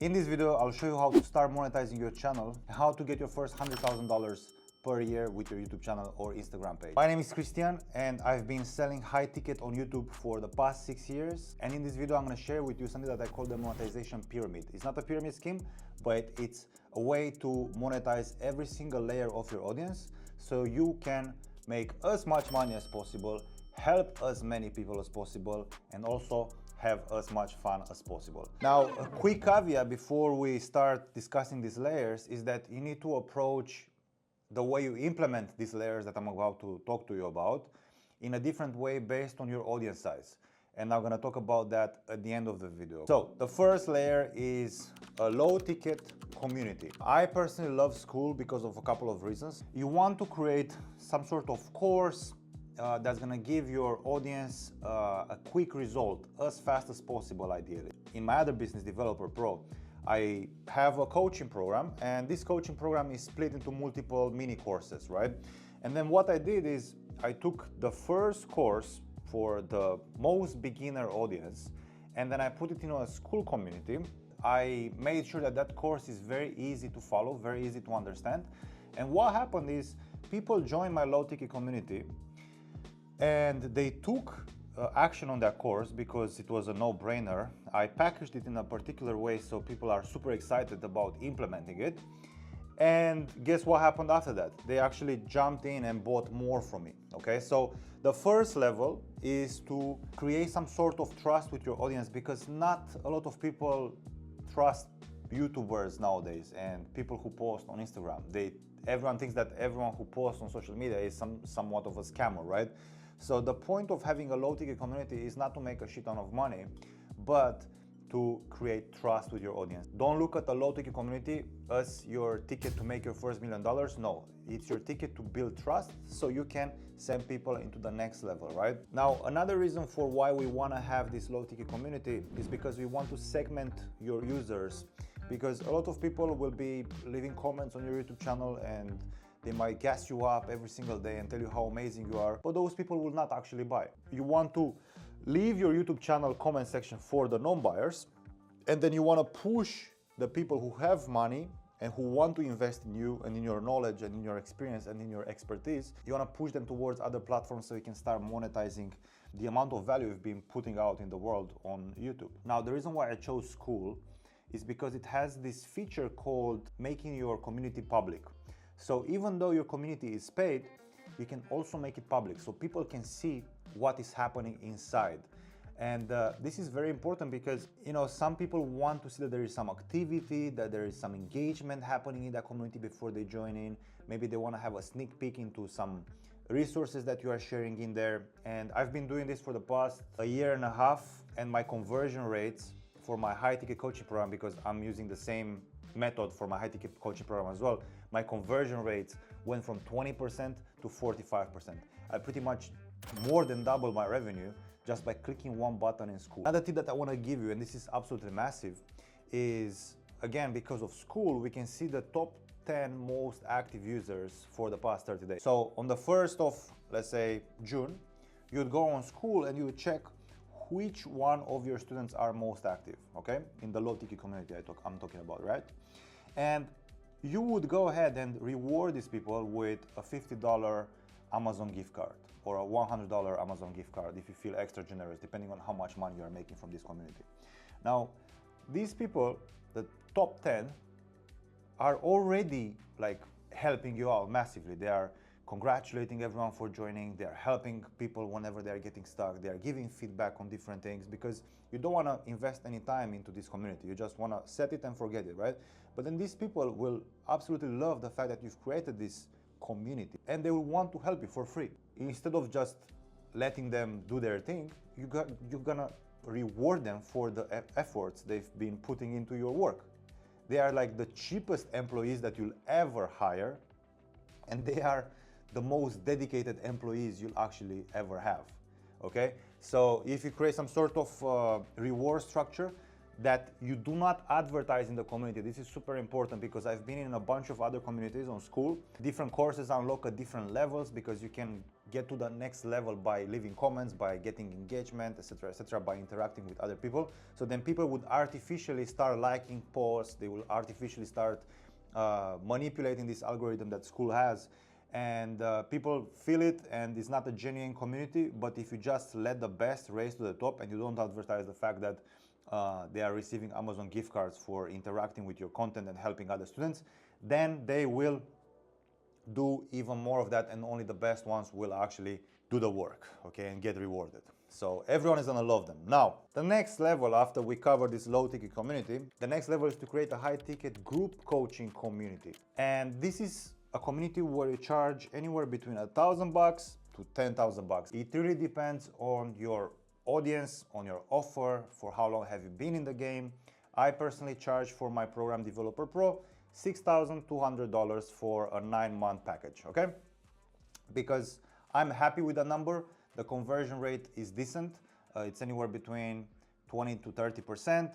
In this video, I'll show you how to start monetizing your channel and how to get your first $100,000 per year with your YouTube channel or Instagram page. My name is Christian and I've been selling high ticket on YouTube for the past 6 years. And in this video, I'm gonna share with you something that I call the monetization pyramid. It's not a pyramid scheme, but it's a way to monetize every single layer of your audience so you can make as much money as possible, help as many people as possible, and also have as much fun as possible. Now, a quick caveat before we start discussing these layers is that you need to approach the way you implement these layers that I'm about to talk to you about in a different way based on your audience size. And I'm gonna talk about that at the end of the video. So the first layer is a low ticket community. I personally love Skool because of a couple of reasons. You want to create some sort of course that's gonna give your audience a quick result as fast as possible, ideally. In my other business, Developer Pro, I have a coaching program, and this coaching program is split into multiple mini courses, right? And then what I did is I took the first course for the most beginner audience, and then I put it in a Skool community. I made sure that that course is very easy to follow, very easy to understand. And what happened is people joined my low ticket community and they took action on that course because it was a no-brainer. I packaged it in a particular way so people are super excited about implementing it. And guess what happened after that? They actually jumped in and bought more from me, okay? So the first level is to create some sort of trust with your audience, because not a lot of people trust YouTubers nowadays and people who post on Instagram. Everyone thinks that everyone who posts on social media is somewhat of a scammer, right? So the point of having a low ticket community is not to make a shit ton of money, but to create trust with your audience. Don't look at the low ticket community as your ticket to make your first $1 million. No, it's your ticket to build trust so you can send people into the next level, right? Now, another reason for why we want to have this low ticket community is because we want to segment your users, because a lot of people will be leaving comments on your YouTube channel and they might gas you up every single day and tell you how amazing you are, but those people will not actually buy. You want to leave your YouTube channel comment section for the non-buyers, and then you want to push the people who have money and who want to invest in you and in your knowledge and in your experience and in your expertise. You want to push them towards other platforms so you can start monetizing the amount of value you've been putting out in the world on YouTube. Now, the reason why I chose Skool is because it has this feature called making your community public. So even though your community is paid, you can also make it public so people can see what is happening inside. And this is very important because, you know, some people want to see that there is some activity, that there is some engagement happening in that community before they join in. Maybe they want to have a sneak peek into some resources that you are sharing in there. And I've been doing this for the past 1.5 years, and my conversion rates for my high ticket coaching program, because I'm using the same method for my high ticket coaching program as well, my conversion rates went from 20% to 45%. I pretty much more than doubled my revenue just by clicking one button in Skool. Another tip that I want to give you, and this is absolutely massive, is again, because of Skool, we can see the top 10 most active users for the past 30 days. So on the 1st of, let's say, June, you'd go on Skool and you would check which one of your students are most active, okay? In the low ticket community I'm talking about, right? And you would go ahead and reward these people with a $50 Amazon gift card or a $100 Amazon gift card if you feel extra generous, depending on how much money you are making from this community. Now, these people, the top 10, are already like helping you out massively. They are congratulating everyone for joining. They are helping people whenever they are getting stuck. They are giving feedback on different things, because you don't want to invest any time into this community. You just want to set it and forget it, right? But then these people will absolutely love the fact that you've created this community, and they will want to help you for free. Instead of just letting them do their thing, you're gonna reward them for the efforts they've been putting into your work. They are like the cheapest employees that you'll ever hire, and they are the most dedicated employees you'll actually ever have, okay? So if you create some sort of reward structure that you do not advertise in the community, this is super important, because I've been in a bunch of other communities on Skool. Different courses unlock at different levels because you can get to the next level by leaving comments, by getting engagement, etc., by interacting with other people. So then people would artificially start liking posts, they will artificially start manipulating this algorithm that school has, and people feel it, and it's not a genuine community. But if you just let the best race to the top and you don't advertise the fact that they are receiving Amazon gift cards for interacting with your content and helping other students, then they will do even more of that, and only the best ones will actually do the work, okay, and get rewarded. So everyone is gonna love them. Now, the next level after we cover this low ticket community, the next level is to create a high ticket group coaching community. And this is a community where you charge anywhere between $1,000 to $10,000. It really depends on your audience, on your offer, for how long have you been in the game. I personally charge for my program Developer Pro $6,200 for a 9-month package, okay? Because I'm happy with the number. The conversion rate is decent. It's anywhere between 20 to 30%,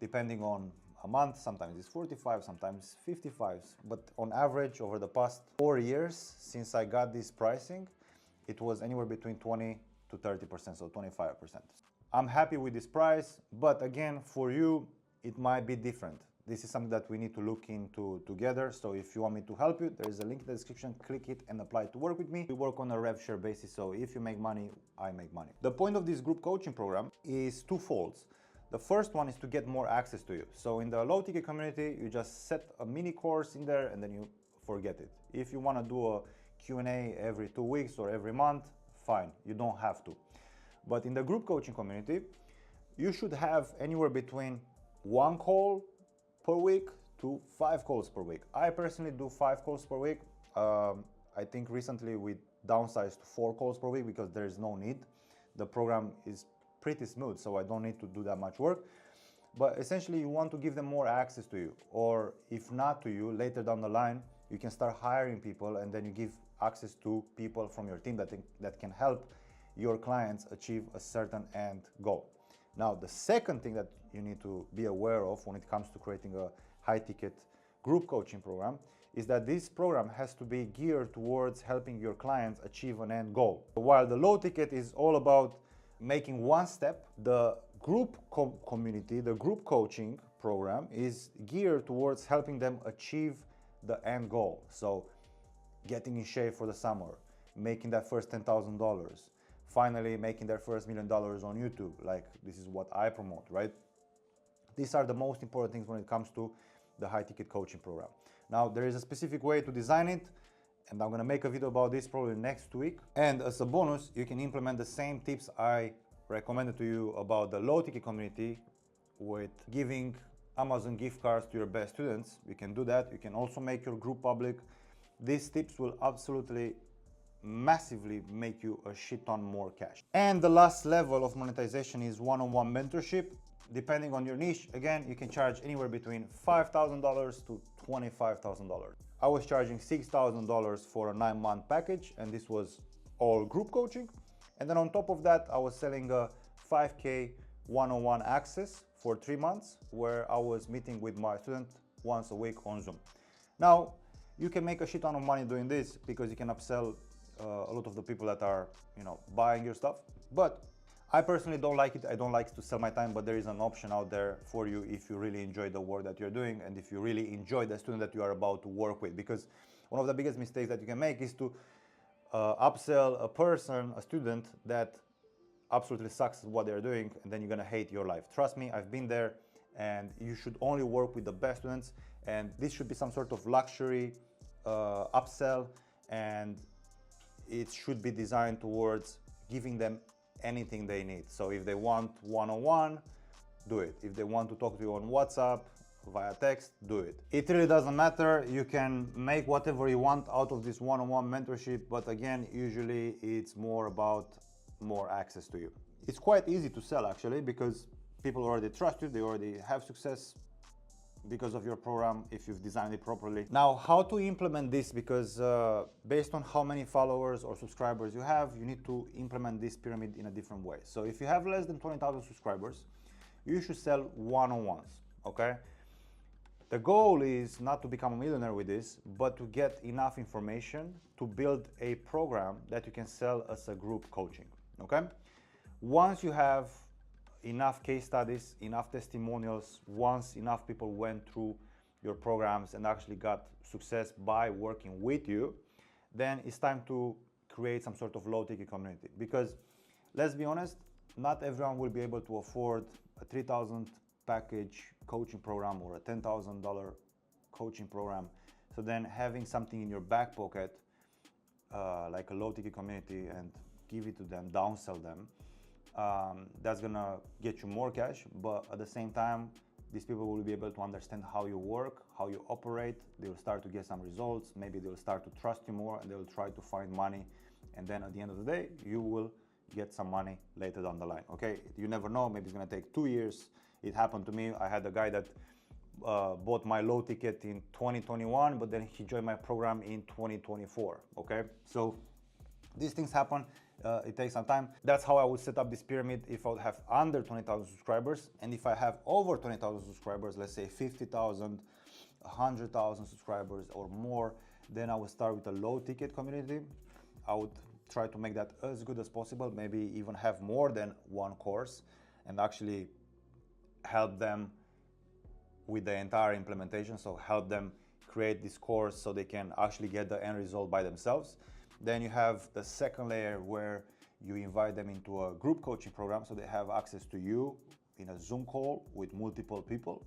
depending on a month. Sometimes it's 45, sometimes 55. But on average, over the past 4 years, since I got this pricing, it was anywhere between 20 to 30%, so 25%. I'm happy with this price, but again, for you, it might be different. This is something that we need to look into together. So if you want me to help you, there is a link in the description, click it and apply to work with me. We work on a rev share basis, so if you make money, I make money. The point of this group coaching program is twofold. The first one is to get more access to you. So in the low ticket community, you just set a mini course in there and then you forget it. If you want to do a Q&A every 2 weeks or every month, fine, you don't have to. But in the group coaching community, you should have anywhere between 1 call per week to 5 calls per week. I personally do 5 calls per week. I think recently we downsized to 4 calls per week because there is no need. The program is pretty smooth, so I don't need to do that much work. But essentially you want to give them more access to you, or if not to you, later down the line, you can start hiring people and then you give access to people from your team that can help your clients achieve a certain end goal. Now, the second thing that you need to be aware of when it comes to creating a high-ticket group coaching program is that this program has to be geared towards helping your clients achieve an end goal. While the low ticket is all about making one step, the group community, the group coaching program is geared towards helping them achieve the end goal. So getting in shape for the summer, making that first $10,000, finally making their first $1 million on YouTube. Like, this is what I promote, right? These are the most important things when it comes to the high ticket coaching program. Now, there is a specific way to design it, and I'm gonna make a video about this probably next week. And as a bonus, you can implement the same tips I recommended to you about the low ticket community with giving Amazon gift cards to your best students. You can do that. You can also make your group public. These tips will absolutely massively make you a shit ton more cash. And the last level of monetization is one-on-one mentorship. Depending on your niche, again, you can charge anywhere between $5,000 to $25,000. I was charging $6,000 for a 9-month package, and this was all group coaching. And then on top of that, I was selling a 5K one-on-one access for 3 months, where I was meeting with my student once a week on Zoom. Now, you can make a shit ton of money doing this because you can upsell a lot of the people that are, buying your stuff. But I personally don't like it. I don't like to sell my time, but there is an option out there for you if you really enjoy the work that you're doing and if you really enjoy the student that you are about to work with. Because one of the biggest mistakes that you can make is to upsell a student that absolutely sucks at what they're doing, and then you're gonna hate your life. Trust me, I've been there, and you should only work with the best students, and this should be some sort of luxury upsell, and it should be designed towards giving them anything they need. So if they want one-on-one, do it. If they want to talk to you on WhatsApp, via text, do it. It really doesn't matter. You can make whatever you want out of this one-on-one mentorship, but again, usually it's more about more access to you. It's quite easy to sell actually, because people already trust you, they already have success because of your program if you've designed it properly. Now, how to implement this? Because based on how many followers or subscribers you have, you need to implement this pyramid in a different way. So if you have less than 20,000 subscribers, you should sell one-on-ones, okay? The goal is not to become a millionaire with this, but to get enough information to build a program that you can sell as a group coaching, okay? Once you have enough case studies, enough testimonials, once enough people went through your programs and actually got success by working with you, then it's time to create some sort of low ticket community. Because let's be honest, not everyone will be able to afford a 3,000 package coaching program or a $10,000 coaching program. So then having something in your back pocket, like a low ticket community, and give it to them, downsell them, that's gonna get you more cash, but at the same time, these people will be able to understand how you work, how you operate. They will start to get some results. Maybe they will start to trust you more, and they will try to find money. And then at the end of the day, you will get some money later down the line, okay? You never know, maybe it's gonna take 2 years. It happened to me. I had a guy that bought my low ticket in 2021, but then he joined my program in 2024, okay? So these things happen. It takes some time. That's how I would set up this pyramid if I would have under 20,000 subscribers. And if I have over 20,000 subscribers, let's say 50,000, 100,000 subscribers or more, then I would start with a low ticket community. I would try to make that as good as possible, maybe even have more than one course and actually help them with the entire implementation. So help them create this course so they can actually get the end result by themselves. Then you have the second layer where you invite them into a group coaching program so they have access to you in a Zoom call with multiple people.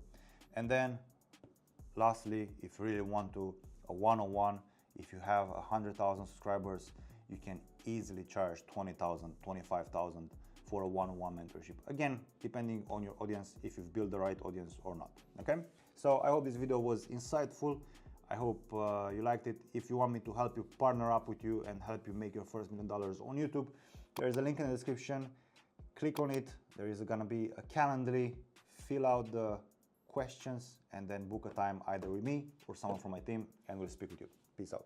And then lastly, if you really want to, a one-on-one, if you have 100,000 subscribers, you can easily charge 20,000, 25,000 for a one-on-one mentorship. Again, depending on your audience, if you've built the right audience or not, okay? So I hope this video was insightful. I hope you liked it. If you want me to help you partner up with you and help you make your first $1 million on YouTube, there's a link in the description. Click on it. There is gonna be a Calendly. Fill out the questions and then book a time either with me or someone from my team, and we'll speak with you. Peace out.